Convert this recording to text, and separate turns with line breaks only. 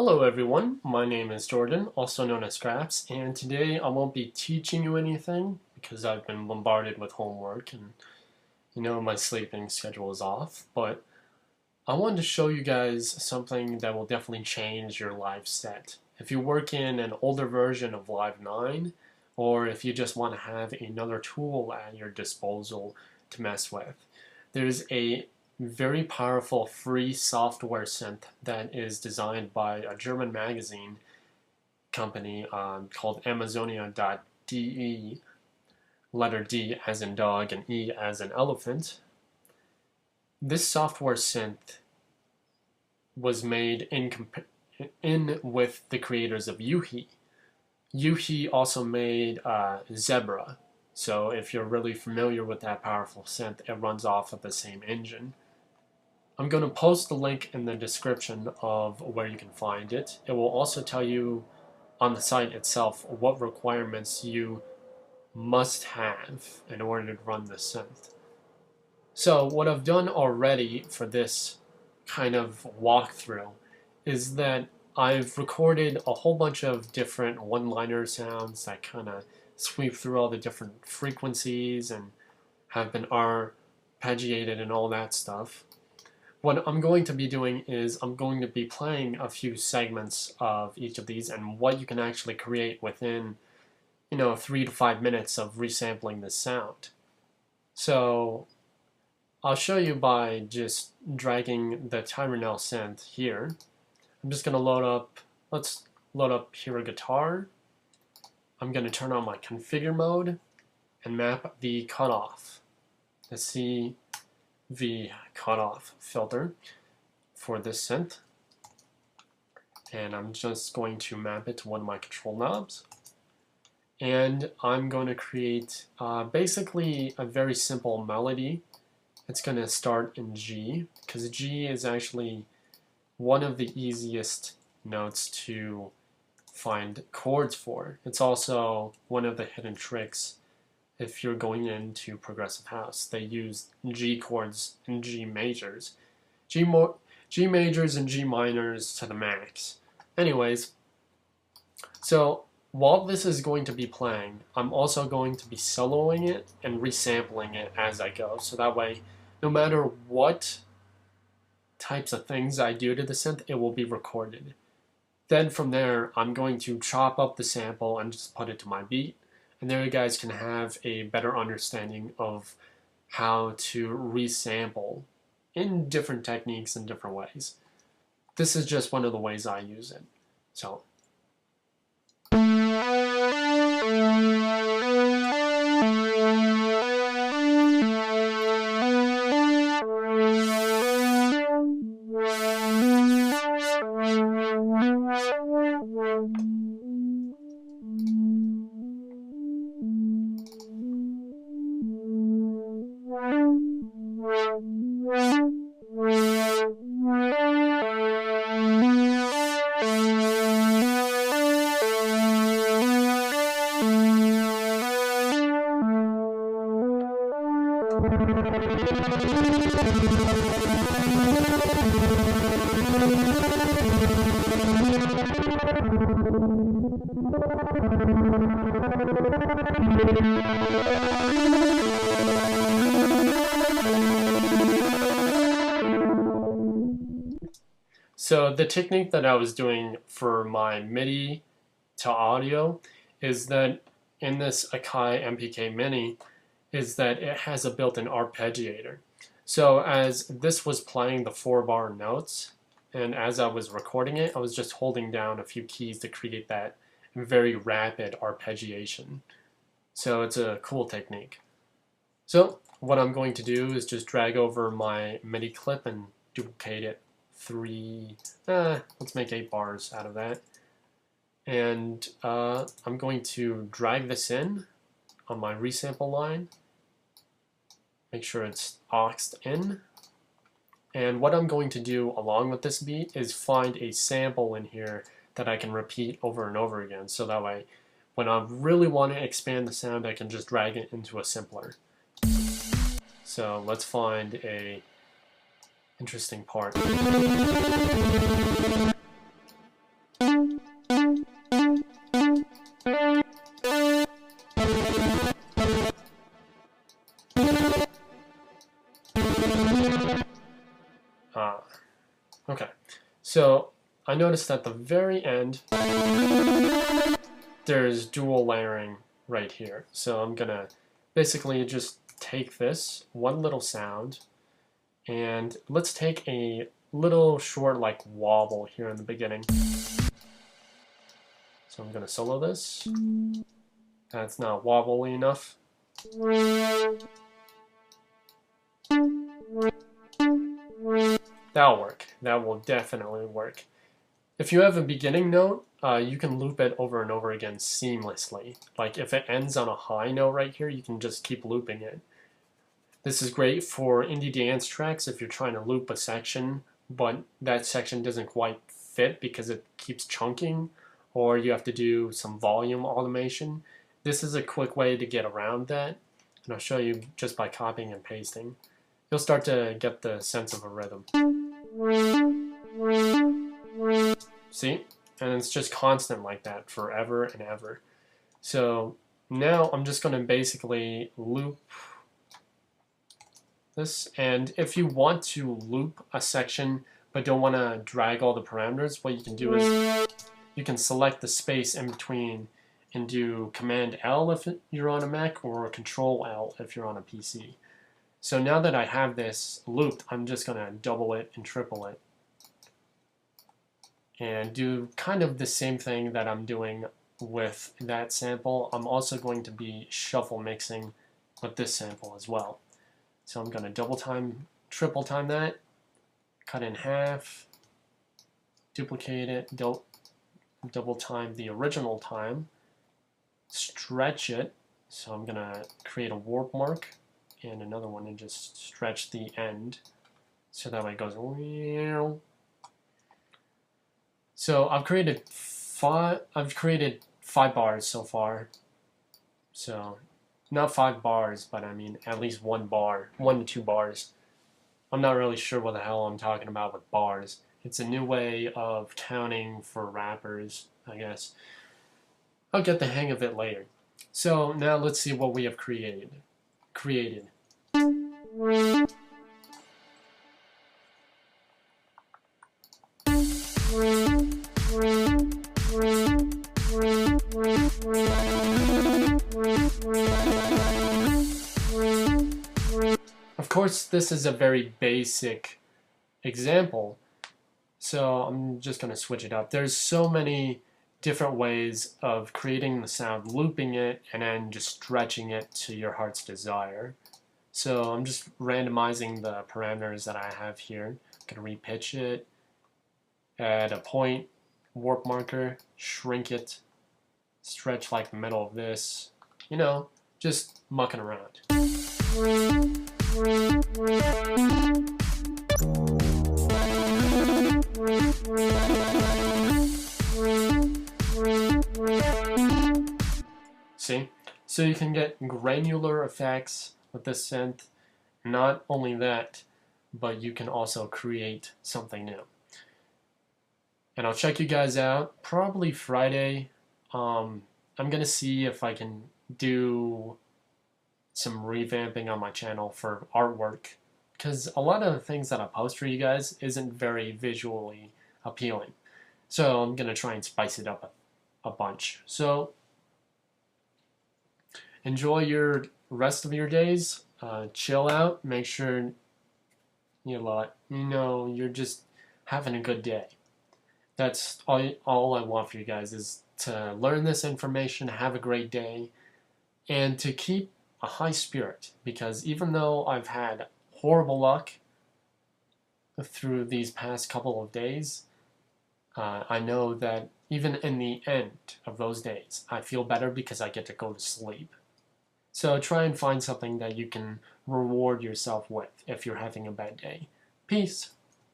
Hello everyone, my name is Jordan, also known as Scraps, and today I won't be teaching you anything because I've been bombarded with homework and my sleeping schedule is off, but I wanted to show you guys something that will definitely change your live set. If you work in an older version of Live 9, or if you just want to have another tool at your disposal to mess with, there's a very powerful free software synth that is designed by a German magazine company called Amazonia.de, letter D as in dog and E as in elephant. This software synth was made in with the creators of Yuhi. Yuhi also made Zebra, so if you're really familiar with that powerful synth, it runs off of the same engine. I'm going to post the link in the description of where you can find it. It will also tell you on the site itself what requirements you must have in order to run this synth. So what I've done already for this kind of walkthrough is that I've recorded a whole bunch of different one-liner sounds that kind of sweep through all the different frequencies and have been arpeggiated and all that stuff. What I'm going to be doing is I'm going to be playing a few segments of each of these and what you can actually create within 3 to 5 minutes of resampling this sound. So I'll show you by just dragging the Tyrell synth here. I'm just going to let's load up here a guitar. I'm going to turn on my configure mode and map the cutoff, the CV cutoff filter for this synth. And I'm just going to map it to one of my control knobs. And I'm going to create basically a very simple melody. It's going to start in G, because G is actually one of the easiest notes to find chords for. It's also one of the hidden tricks if you're going into progressive house. They use G chords and G majors. G majors and G minors to the max. Anyways, so while this is going to be playing, I'm also going to be soloing it and resampling it as I go. So that way, no matter what types of things I do to the synth, it will be recorded. Then from there, I'm going to chop up the sample and just put it to my beat. And there you guys can have a better understanding of how to resample in different techniques and different ways. This is just one of the ways I use it. So. So the technique that I was doing for my MIDI to audio is that in this Akai MPK Mini is that it has a built-in arpeggiator. So as this was playing the 4-bar notes, and as I was recording it, I was just holding down a few keys to create that very rapid arpeggiation. So it's a cool technique. So what I'm going to do is just drag over my MIDI clip and duplicate it let's make 8 bars out of that. And I'm going to drag this in on my resample line. Make sure it's auxed in. And what I'm going to do along with this beat is find a sample in here that I can repeat over and over again. So that way, when I really want to expand the sound, I can just drag it into a simpler. So let's find a interesting part. Okay, so I noticed at the very end there's dual layering right here. So I'm gonna basically just take this one little sound and let's take a little short like wobble here in the beginning. So I'm gonna solo this. That's not wobbly enough. That'll work. That will definitely work. If you have a beginning note, you can loop it over and over again seamlessly. Like if it ends on a high note right here, you can just keep looping it. This is great for indie dance tracks if you're trying to loop a section, but that section doesn't quite fit because it keeps chunking, or you have to do some volume automation. This is a quick way to get around that, and I'll show you just by copying and pasting. You'll start to get the sense of a rhythm. See? And it's just constant like that forever and ever. So now I'm just going to basically loop this, and if you want to loop a section but don't want to drag all the parameters, what you can do is you can select the space in between and do Command L if you're on a Mac or Control L if you're on a PC. So now that I have this looped, I'm just going to double it and triple it and do kind of the same thing that I'm doing with that sample. I'm also going to be shuffle mixing with this sample as well. So I'm going to double time, triple time that, cut in half, duplicate it, double time the original time, stretch it. So I'm going to create a warp mark and another one and just stretch the end so that way it goes. So I've created five bars so far. So not 5 bars, but I mean at least 1 bar, 1 to 2 bars. I'm not really sure what the hell I'm talking about with bars. It's a new way of counting for rappers, I guess. I'll get the hang of it later. So now let's see what we have created. Of course, this is a very basic example, so I'm just going to switch it up. There's so many different ways of creating the sound, looping it, and then just stretching it to your heart's desire. So I'm just randomizing the parameters that I have here. I'm going to repitch it, add a point, warp marker, shrink it, stretch like the middle of this, you know, just mucking around. See? So you can get granular effects with this synth. Not only that, but you can also create something new. And I'll check you guys out probably Friday. I'm going to see if I can do some revamping on my channel for artwork, because a lot of the things that I post for you guys isn't very visually appealing. So I'm going to try and spice it up a bunch. So enjoy your rest of your days. Chill out. Make sure you're just having a good day. That's all I want for you guys, is to learn this information, have a great day, and to keep a high spirit, because even though I've had horrible luck through these past couple of days, I know that even in the end of those days, I feel better because I get to go to sleep. So try and find something that you can reward yourself with if you're having a bad day. Peace.